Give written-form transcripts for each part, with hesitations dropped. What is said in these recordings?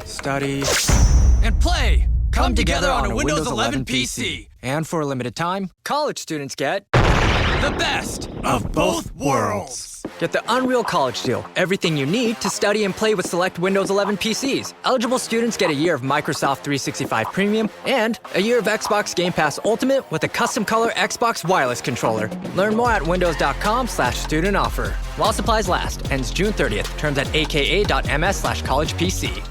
Study and play come together on a Windows 11 PC. And for a limited time, college students get The best of both worlds. Get the Unreal College Deal. Everything you need to study and play with select Windows 11 PCs. Eligible students get a year of Microsoft 365 Premium and a year of Xbox Game Pass Ultimate with a custom color Xbox wireless controller. Learn more at windows.com/student offer. While supplies last. Ends June 30th. Terms at aka.ms/collegepc.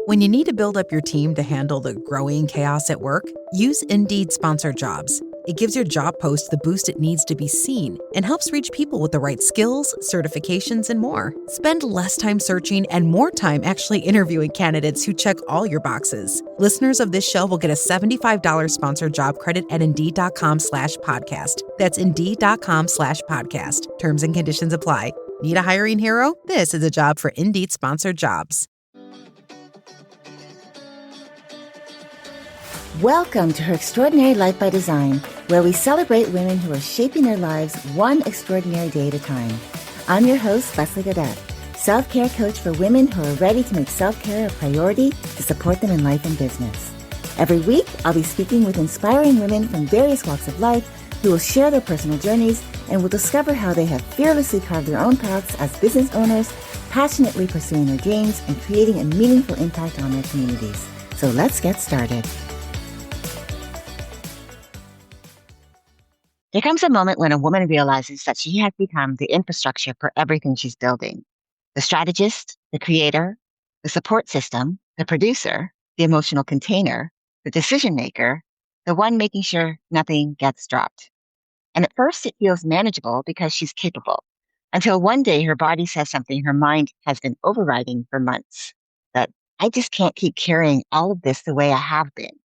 When you need to build up your team to handle the growing chaos at work, use Indeed Sponsored Jobs. It gives your job post the boost it needs to be seen and helps reach people with the right skills, certifications, and more. Spend less time searching and more time actually interviewing candidates who check all your boxes. Listeners of this show will get a $75 sponsored job credit at Indeed.com/podcast. That's Indeed.com/podcast. Terms and conditions apply. Need a hiring hero? This is a job for Indeed Sponsored Jobs. Welcome to Her Extraordinary Life by Design, where we celebrate women who are shaping their lives one extraordinary day at a time. I'm your host, Leslie Gaudet, self-care coach for women who are ready to make self-care a priority to support them in life and business. Every week, I'll be speaking with inspiring women from various walks of life who will share their personal journeys and will discover how they have fearlessly carved their own paths as business owners, passionately pursuing their dreams and creating a meaningful impact on their communities. So let's get started. There comes a moment when a woman realizes that she has become the infrastructure for everything she's building. The strategist, the creator, the support system, the producer, the emotional container, the decision maker, the one making sure nothing gets dropped. And at first it feels manageable because she's capable, until one day her body says something her mind has been overriding for months, that I just can't keep carrying all of this the way I have been.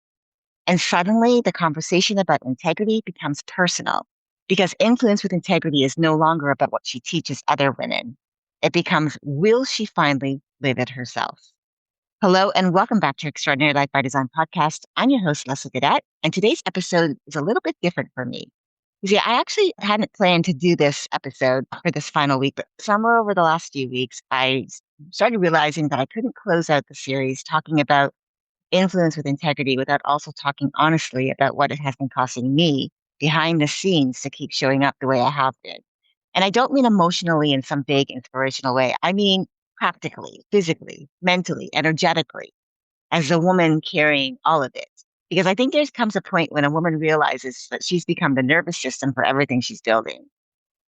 And suddenly the conversation about integrity becomes personal, because influence with integrity is no longer about what she teaches other women. It becomes, will she finally live it herself? Hello, and welcome back to Extraordinary Life by Design podcast. I'm your host, Leslie Gaudet, and today's episode is a little bit different for me. You see, I actually hadn't planned to do this episode for this final week, but somewhere over the last few weeks, I started realizing that I couldn't close out the series talking about influence with integrity without also talking honestly about what it has been costing me behind the scenes to keep showing up the way I have been. And I don't mean emotionally in some vague inspirational way. I mean practically, physically, mentally, energetically, as a woman carrying all of it. Because I think there comes a point when a woman realizes that she's become the nervous system for everything she's building.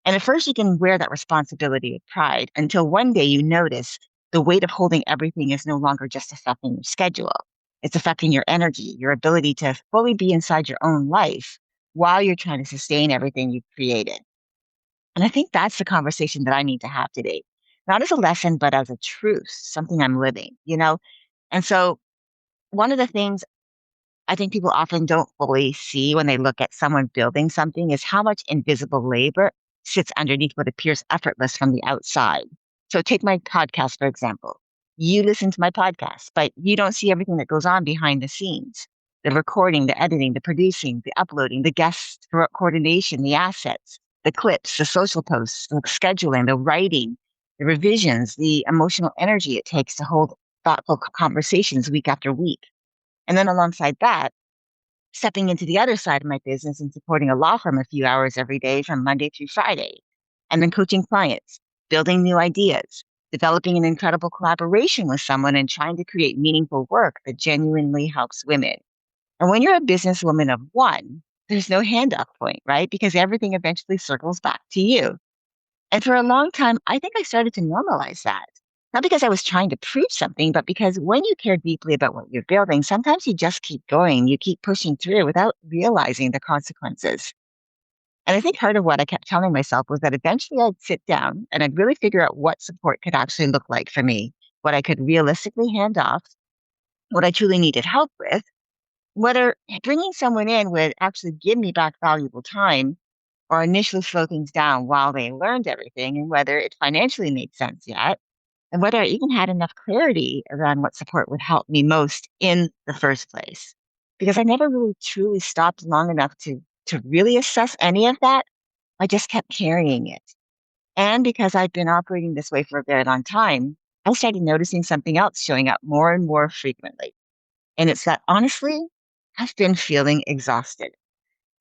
And at first you can wear that responsibility with pride until one day you notice the weight of holding everything is no longer just affecting your schedule. It's affecting your energy, your ability to fully be inside your own life while you're trying to sustain everything you've created. And I think that's the conversation that I need to have today, not as a lesson, but as a truth, something I'm living, you know? And so one of the things I think people often don't fully see when they look at someone building something is how much invisible labor sits underneath what appears effortless from the outside. So take my podcast, for example. You listen to my podcast, but you don't see everything that goes on behind the scenes. The recording, the editing, the producing, the uploading, the guest coordination, the assets, the clips, the social posts, the scheduling, the writing, the revisions, the emotional energy it takes to hold thoughtful conversations week after week. And then alongside that, stepping into the other side of my business and supporting a law firm a few hours every day from Monday through Friday, and then coaching clients, building new ideas, developing an incredible collaboration with someone and trying to create meaningful work that genuinely helps women. And when you're a businesswoman of one, there's no handoff point, right? Because everything eventually circles back to you. And for a long time, I think I started to normalize that. Not because I was trying to prove something, but because when you care deeply about what you're building, sometimes you just keep going, you keep pushing through without realizing the consequences. And I think part of what I kept telling myself was that eventually I'd sit down and I'd really figure out what support could actually look like for me, what I could realistically hand off, what I truly needed help with, whether bringing someone in would actually give me back valuable time or initially slow things down while they learned everything, and whether it financially made sense yet, and whether I even had enough clarity around what support would help me most in the first place. Because I never really truly stopped long enough to really assess any of that. I just kept carrying it. And because I've been operating this way for a very long time, I started noticing something else showing up more and more frequently. And it's that honestly, I've been feeling exhausted.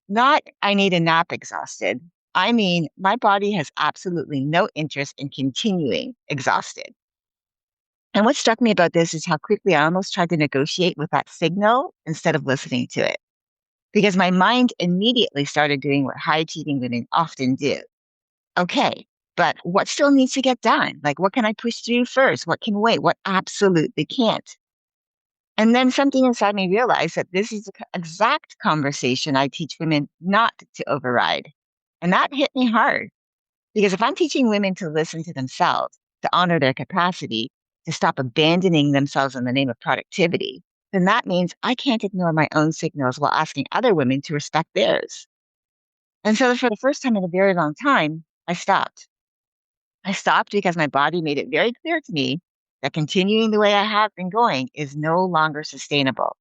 Not, I need a nap exhausted. I mean, my body has absolutely no interest in continuing exhausted. And what struck me about this is how quickly I almost tried to negotiate with that signal instead of listening to it. Because my mind immediately started doing what high achieving women often do. Okay, but what still needs to get done? Like, what can I push through first? What can wait? What absolutely can't? And then something inside me realized that this is the exact conversation I teach women not to override. And that hit me hard because if I'm teaching women to listen to themselves, to honor their capacity, to stop abandoning themselves in the name of productivity, then that means I can't ignore my own signals while asking other women to respect theirs. And so for the first time in a very long time, I stopped. I stopped because my body made it very clear to me that continuing the way I have been going is no longer sustainable.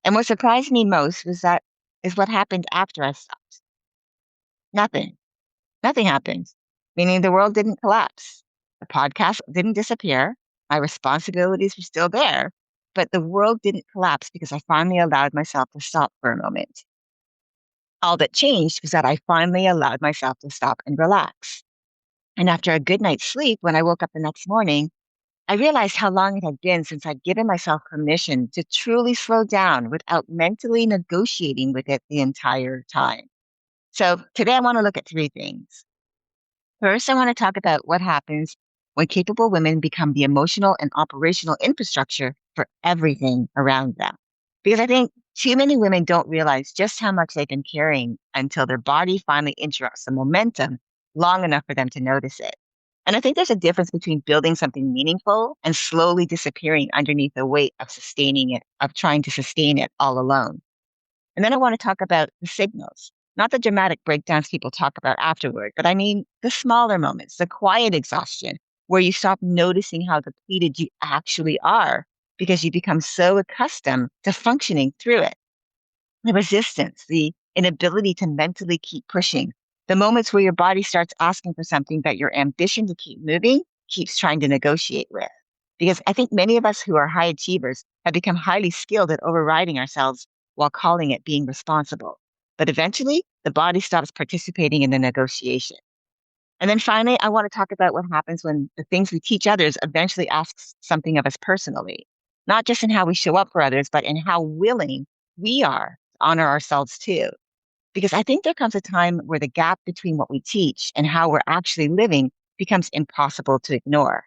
And what surprised me most was that is what happened after I stopped. Nothing. Nothing happened. Meaning the world didn't collapse. The podcast didn't disappear. My responsibilities were still there, but the world didn't collapse because I finally allowed myself to stop for a moment. All that changed was that I finally allowed myself to stop and relax. And after a good night's sleep, when I woke up the next morning, I realized how long it had been since I'd given myself permission to truly slow down without mentally negotiating with it the entire time. So today I want to look at three things. First, I want to talk about what happens when capable women become the emotional and operational infrastructure for everything around them. Because I think too many women don't realize just how much they've been carrying until their body finally interrupts the momentum long enough for them to notice it. And I think there's a difference between building something meaningful and slowly disappearing underneath the weight of sustaining it, of trying to sustain it all alone. And then I want to talk about the signals, not the dramatic breakdowns people talk about afterward, but I mean the smaller moments, the quiet exhaustion, where you stop noticing how depleted you actually are because you become so accustomed to functioning through it. The resistance, the inability to mentally keep pushing, the moments where your body starts asking for something that your ambition to keep moving keeps trying to negotiate with. Because I think many of us who are high achievers have become highly skilled at overriding ourselves while calling it being responsible. But eventually, the body stops participating in the negotiation. And then finally, I want to talk about what happens when the things we teach others eventually asks something of us personally, not just in how we show up for others, but in how willing we are to honor ourselves too. Because I think there comes a time where the gap between what we teach and how we're actually living becomes impossible to ignore.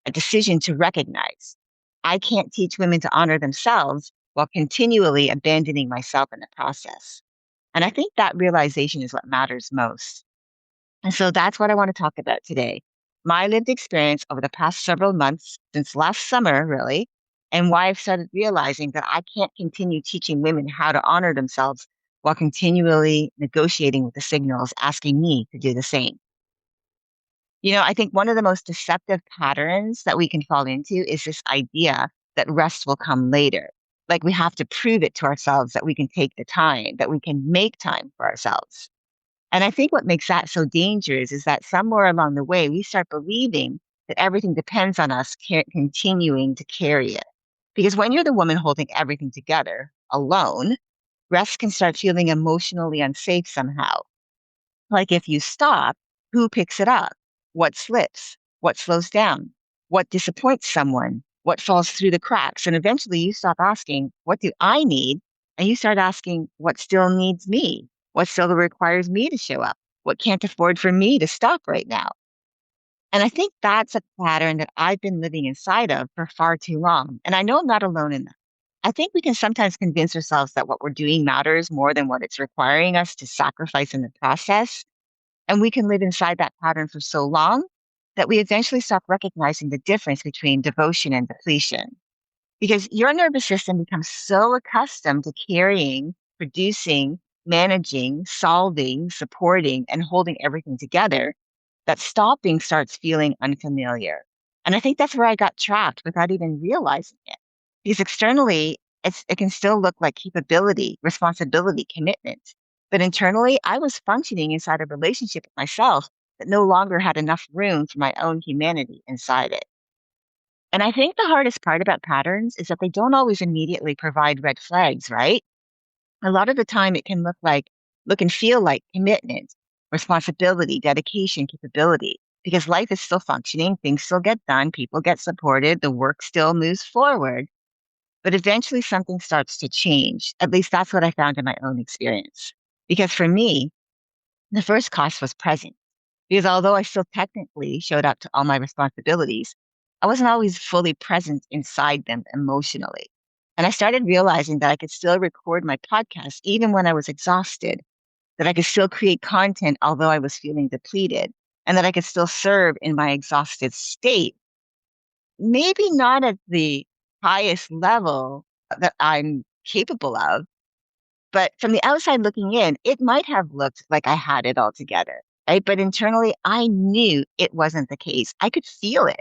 A decision to recognize I can't teach women to honor themselves while continually abandoning myself in the process. And I think that realization is what matters most. And so that's what I want to talk about today. My lived experience over the past several months, since last summer, really, and why I've started realizing that I can't continue teaching women how to honor themselves while continually negotiating with the signals asking me to do the same. You know, I think one of the most deceptive patterns that we can fall into is this idea that rest will come later. Like we have to prove it to ourselves that we can take the time, that we can make time for ourselves. And I think what makes that so dangerous is that somewhere along the way, we start believing that everything depends on us continuing to carry it. Because when you're the woman holding everything together alone, rest can start feeling emotionally unsafe somehow. Like if you stop, who picks it up? What slips? What slows down? What disappoints someone? What falls through the cracks? And eventually you stop asking, what do I need? And you start asking, what still needs me? What still requires me to show up? What can't afford for me to stop right now? And I think that's a pattern that I've been living inside of for far too long. And I know I'm not alone in that. I think we can sometimes convince ourselves that what we're doing matters more than what it's requiring us to sacrifice in the process. And we can live inside that pattern for so long that we eventually stop recognizing the difference between devotion and depletion. Because your nervous system becomes so accustomed to carrying, producing, managing, solving, supporting, and holding everything together that stopping starts feeling unfamiliar. And I think that's where I got trapped without even realizing it. Because externally, it can still look like capability, responsibility, commitment. But internally, I was functioning inside a relationship with myself that no longer had enough room for my own humanity inside it. And I think the hardest part about patterns is that they don't always immediately provide red flags, right? A lot of the time it can look and feel like commitment, responsibility, dedication, capability, because life is still functioning, things still get done, people get supported, the work still moves forward. But eventually something starts to change. At least that's what I found in my own experience. Because for me, the first cost was present. Because although I still technically showed up to all my responsibilities, I wasn't always fully present inside them emotionally. And I started realizing that I could still record my podcast even when I was exhausted, that I could still create content although I was feeling depleted, and that I could still serve in my exhausted state. Maybe not at the highest level that I'm capable of, but from the outside looking in, it might have looked like I had it all together, right? But internally, I knew it wasn't the case. I could feel it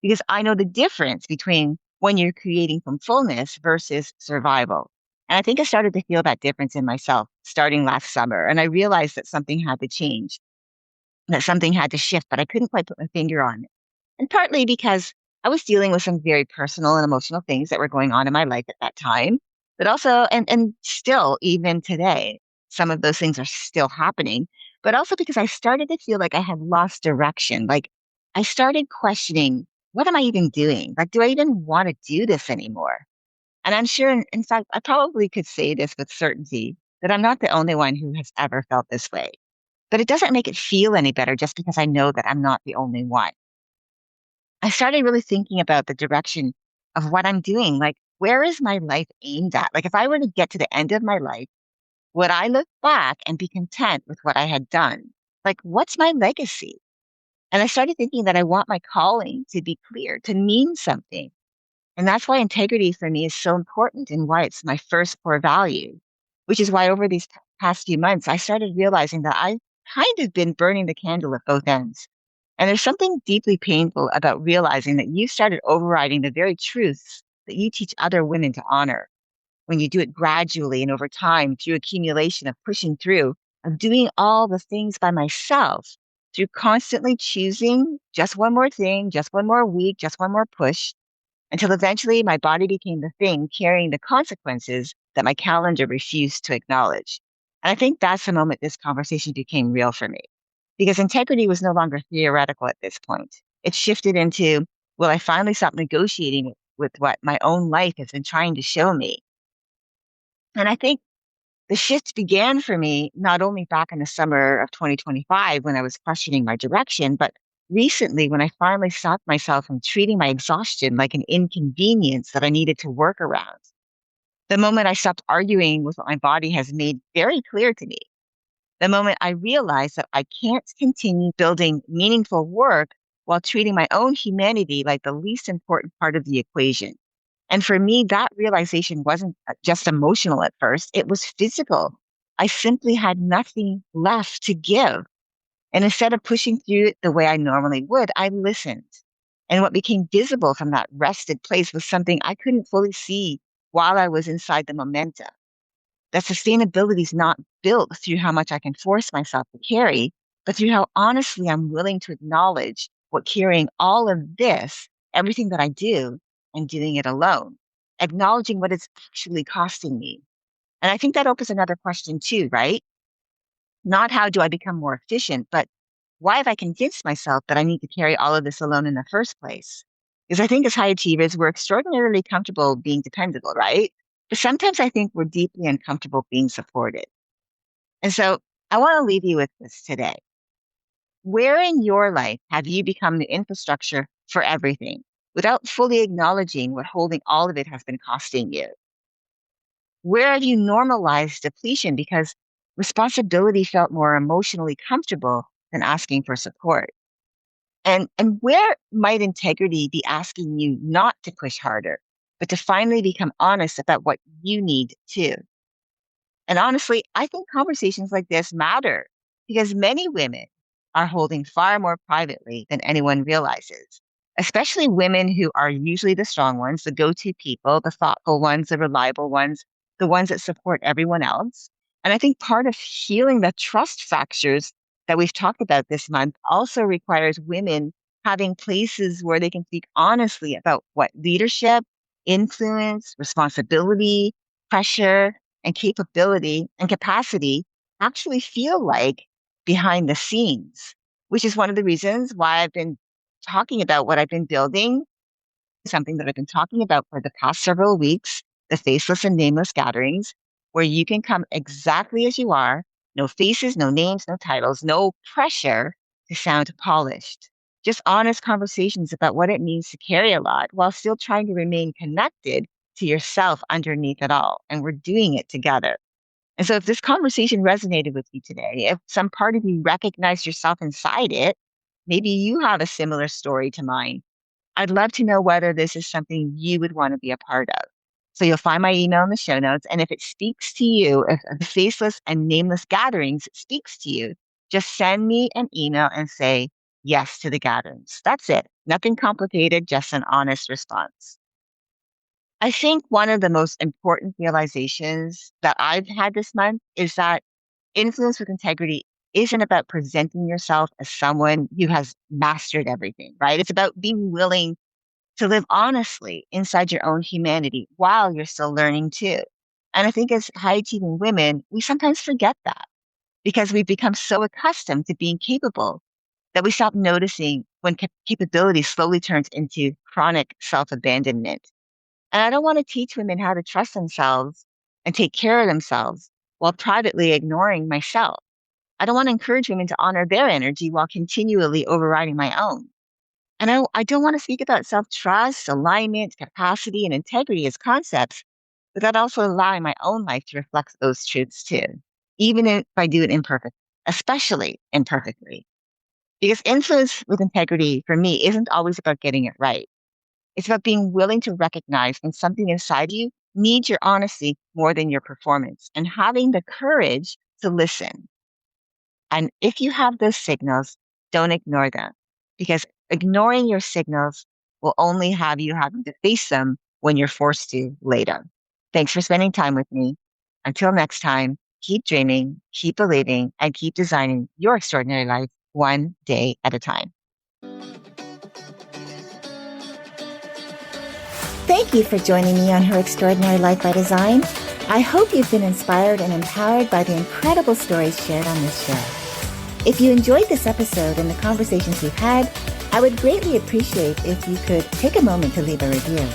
because I know the difference between when you're creating from fullness versus survival. And I think I started to feel that difference in myself starting last summer. And I realized that something had to change, that something had to shift, but I couldn't quite put my finger on it. And partly because I was dealing with some very personal and emotional things that were going on in my life at that time, but also, and still, even today, some of those things are still happening, but also because I started to feel like I had lost direction. Like I started questioning, what am I even doing? Like, do I even want to do this anymore? And I'm sure, in fact, I probably could say this with certainty that I'm not the only one who has ever felt this way. But it doesn't make it feel any better just because I know that I'm not the only one. I started really thinking about the direction of what I'm doing. Like, where is my life aimed at? Like, if I were to get to the end of my life, would I look back and be content with what I had done? Like, what's my legacy? And I started thinking that I want my calling to be clear, to mean something. And that's why integrity for me is so important and why it's my first core value, which is why over these past few months, I started realizing that I've kind of been burning the candle at both ends. And there's something deeply painful about realizing that you started overriding the very truths that you teach other women to honor when you do it gradually and over time through accumulation of pushing through, of doing all the things by myself, through constantly choosing just one more thing, just one more week, just one more push, until eventually my body became the thing carrying the consequences that my calendar refused to acknowledge. And I think that's the moment this conversation became real for me because integrity was no longer theoretical at this point. It shifted into, will I finally stop negotiating with what my own life has been trying to show me? And I think the shift began for me not only back in the summer of 2025 when I was questioning my direction, but recently when I finally stopped myself from treating my exhaustion like an inconvenience that I needed to work around. The moment I stopped arguing with what my body has made very clear to me, the moment I realized that I can't continue building meaningful work while treating my own humanity like the least important part of the equation. And for me, that realization wasn't just emotional at first, it was physical. I simply had nothing left to give. And instead of pushing through it the way I normally would, I listened. And what became visible from that rested place was something I couldn't fully see while I was inside the momentum. That sustainability is not built through how much I can force myself to carry, but through how honestly I'm willing to acknowledge what carrying all of this, everything that I do, and doing it alone, acknowledging what it's actually costing me. And I think that opens another question too, right? Not how do I become more efficient, but why have I convinced myself that I need to carry all of this alone in the first place? Because I think as high achievers, we're extraordinarily comfortable being dependable, right? But sometimes I think we're deeply uncomfortable being supported. And so I want to leave you with this today. Where in your life have you become the infrastructure for everything without fully acknowledging what holding all of it has been costing you? Where have you normalized depletion because responsibility felt more emotionally comfortable than asking for support? And where might integrity be asking you not to push harder, but to finally become honest about what you need too? And honestly, I think conversations like this matter because many women are holding far more privately than anyone realizes, especially women who are usually the strong ones, the go to people, the thoughtful ones, the reliable ones, the ones that support everyone else. And I think part of healing the trust fractures that we've talked about this month also requires women having places where they can speak honestly about what leadership, influence, responsibility, pressure, and capability and capacity actually feel like behind the scenes, which is one of the reasons why I've been talking about what I've been building, something that I've been talking about for the past several weeks, the faceless and nameless gatherings, where you can come exactly as you are, no faces, no names, no titles, no pressure to sound polished. Just honest conversations about what it means to carry a lot while still trying to remain connected to yourself underneath it all. And we're doing it together. And so if this conversation resonated with you today, if some part of you recognized yourself inside it, maybe you have a similar story to mine. I'd love to know whether this is something you would want to be a part of. So you'll find my email in the show notes. And if it speaks to you, if the faceless and nameless gatherings speaks to you, just send me an email and say yes to the gatherings. That's it. Nothing complicated, just an honest response. I think one of the most important realizations that I've had this month is that influence with integrity isn't about presenting yourself as someone who has mastered everything, right? It's about being willing to live honestly inside your own humanity while you're still learning too. And I think as high achieving women, we sometimes forget that because we've become so accustomed to being capable that we stop noticing when capability slowly turns into chronic self abandonment. And I don't want to teach women how to trust themselves and take care of themselves while privately ignoring myself. I don't want to encourage women to honor their energy while continually overriding my own. And I don't want to speak about self trust, alignment, capacity, and integrity as concepts without also allowing my own life to reflect those truths too, even if I do it imperfectly, especially imperfectly. Because influence with integrity for me isn't always about getting it right. It's about being willing to recognize when something inside you needs your honesty more than your performance and having the courage to listen. And if you have those signals, don't ignore them because ignoring your signals will only have you having to face them when you're forced to later. Thanks for spending time with me. Until next time, keep dreaming, keep believing, and keep designing your extraordinary life one day at a time. Thank you for joining me on Her Extraordinary Life by Design. I hope you've been inspired and empowered by the incredible stories shared on this show. If you enjoyed this episode and the conversations we've had, I would greatly appreciate if you could take a moment to leave a review.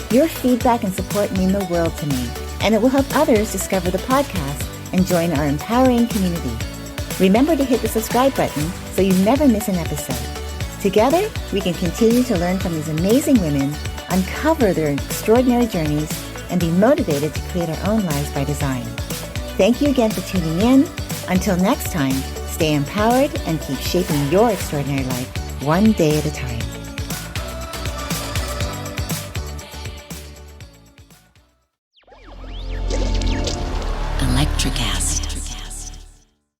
Your feedback and support mean the world to me, and it will help others discover the podcast and join our empowering community. Remember to hit the subscribe button so you never miss an episode. Together, we can continue to learn from these amazing women, uncover their extraordinary journeys, and be motivated to create our own lives by design. Thank you again for tuning in. Until next time, stay empowered and keep shaping your extraordinary life one day at a time. Electric